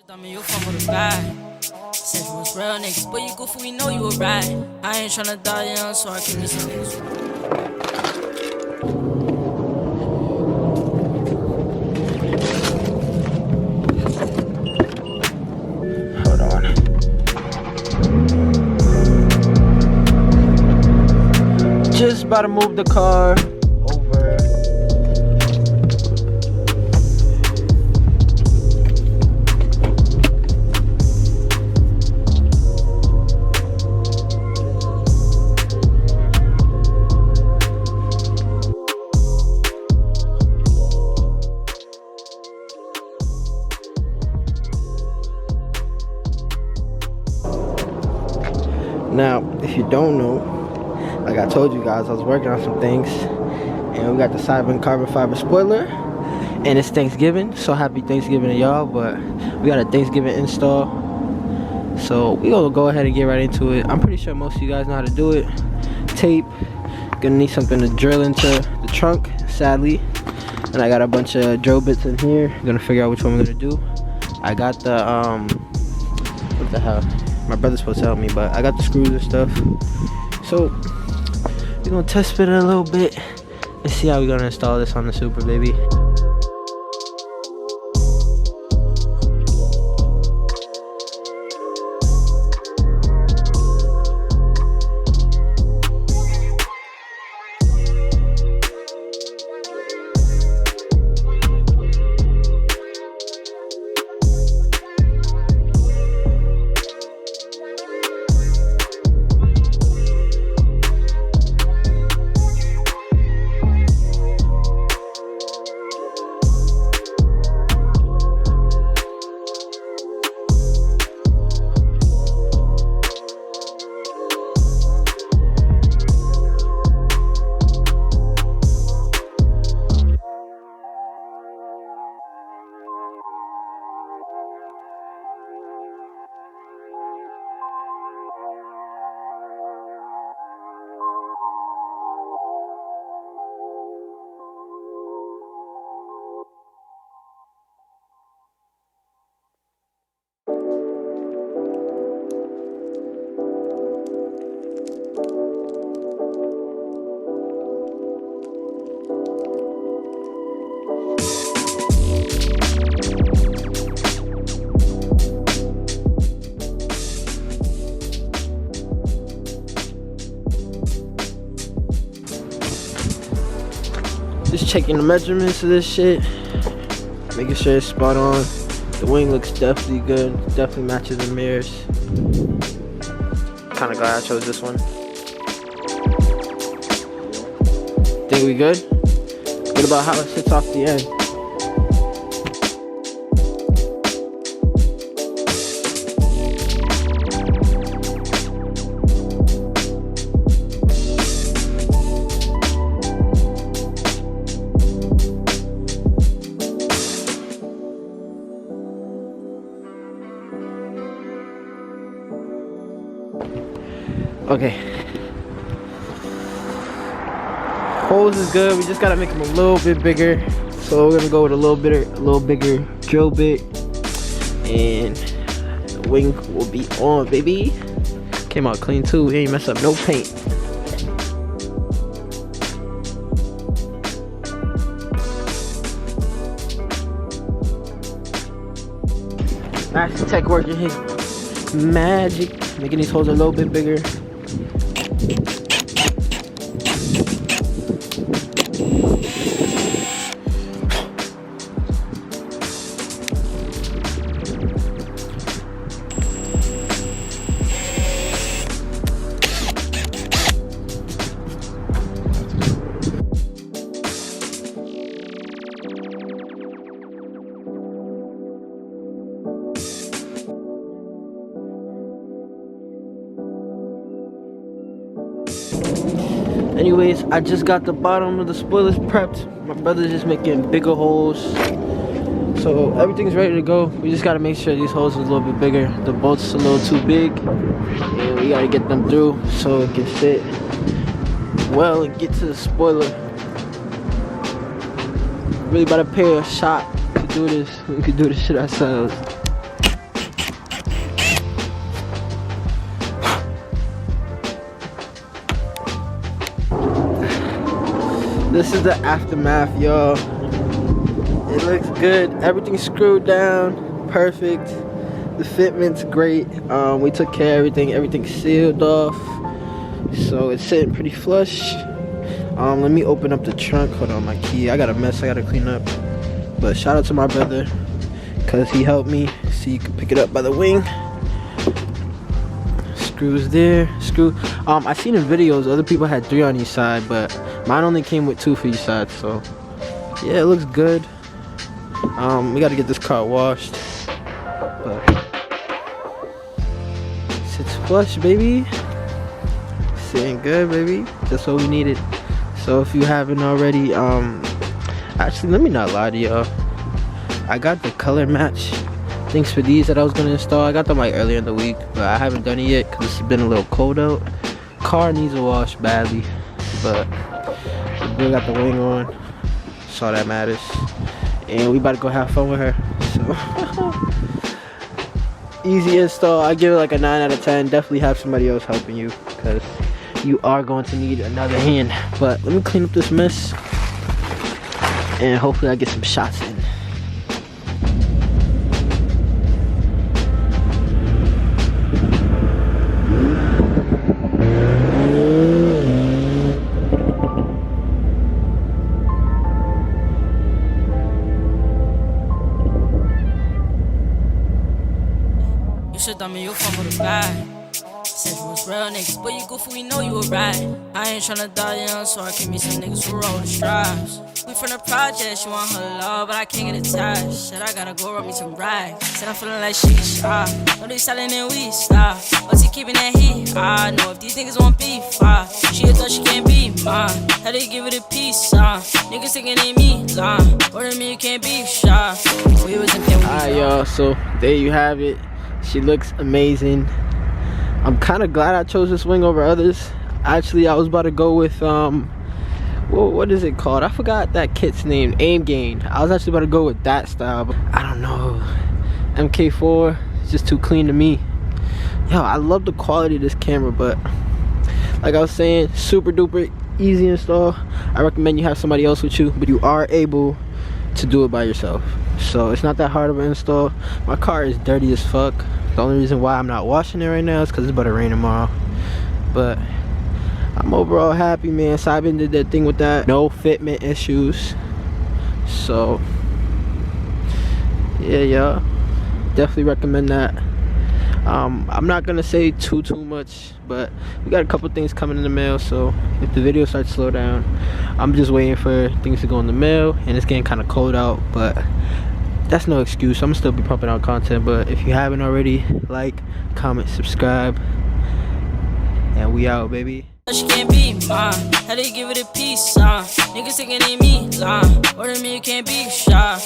Stomach, you fuck with a guy. Said you was real niggas, but you goofy, we know you a ride. I ain't tryna die young, so I keep me some niggas. Hold on. Just about to move the car over. Now, if you don't know, like I told you guys, I was working on some things, and we got the Seibon carbon fiber spoiler, and it's Thanksgiving, so happy Thanksgiving to y'all. But we got a Thanksgiving install, so we gonna go ahead and get right into it. I'm pretty sure most of you guys know how to do it. Tape, gonna need something to drill into the trunk, sadly, and I got a bunch of drill bits in here. Gonna figure out which one we're gonna do. I got the what the hell, my brother's supposed to help me, but I got the screws and stuff. So we're gonna test fit it a little bit and see how we're gonna install this on the Supra, baby. Just checking the measurements of this shit, making sure it's spot on. The wing looks definitely good, definitely matches the mirrors. Kinda glad I chose this one. Think we good? What about how it sits off the end? Okay, holes is good. We just gotta make them a little bit bigger, so we're gonna go with a little bigger drill bit, and the wing will be on, baby. Came out clean too. We ain't mess up no paint. Master Tech working his magic, making these holes a little bit bigger. Anyways, I just got the bottom of the spoilers prepped. My brother's just making bigger holes, so everything's ready to go. We just gotta make sure these holes are a little bit bigger. The bolts a little too big, and we gotta get them through so it can fit well and get to the spoiler. Really about to pay a shop to do this. We could do this shit ourselves. This is the aftermath, y'all. It looks good. Everything's screwed down, perfect. The fitment's great. We took care of everything. Everything's sealed off, so it's sitting pretty flush. Let me open up the trunk. Hold on, my key. I got a mess I gotta clean up. But shout out to my brother, cause he helped me. See, you can pick it up by the wing. Screws there. Screw. I seen in videos other people had 3 on each side, but mine only came with 2 for each side. So yeah, it looks good. We gotta get this car washed, but sits flush, baby. Sitting good, baby. Just what we needed. So if you haven't already, actually, let me not lie to y'all. I got the color match things for these that I was gonna install. I got them like earlier in the week, but I haven't done it yet because it's been a little cold out. Car needs a wash badly, but we got the wing on, so all that matters. And we about to go have fun with her. So easy install. I give it like a 9 out of 10. Definitely have somebody else helping you, because you are going to need another hand. But let me clean up this mess, and hopefully I get some shots in. You should dumb me, you fumble the bag. Said you was real niggas, but you goofy, we know you were right. I ain't tryna die young, so I can meet some niggas who roll the strides. We from the project, you want her love, but I can't get attached. Said I gotta go rub me some rags. Said I'm feeling like she shy. No, they selling and we stop. What's he keeping that heat? I know if these niggas want beef, she a thought she can't be mine. How they give it a piece, niggas thinking they me, line. Or to me, you can't be shy. We was in there. Alright, y'all, so there you have it. She looks amazing. I'm kind of glad I chose this wing over others. Actually, I was about to go with what is it called? I forgot that kit's name. Aim Gain. I was actually about to go with that style, but I don't know. MK4 is just too clean to me. Yo, I love the quality of this camera, but like I was saying, super duper easy install. I recommend you have somebody else with you, but you are able to do it by yourself. So it's not that hard of an install. My car is dirty as fuck. The only reason why I'm not washing it right now is because it's about to rain tomorrow. But I'm overall happy, man. Seibon did that thing with that. No fitment issues. So yeah, y'all, definitely recommend that. I'm not gonna say too much, but we got a couple things coming in the mail, so if the video starts to slow down, I'm just waiting for things to go in the mail. And it's getting kind of cold out, but that's no excuse. I'm gonna still be pumping out content. But if you haven't already, like, comment, subscribe, and we out, baby. She can't be mine. How they give it a piece, niggas thinking they me, line. Or to me, you can't be shy.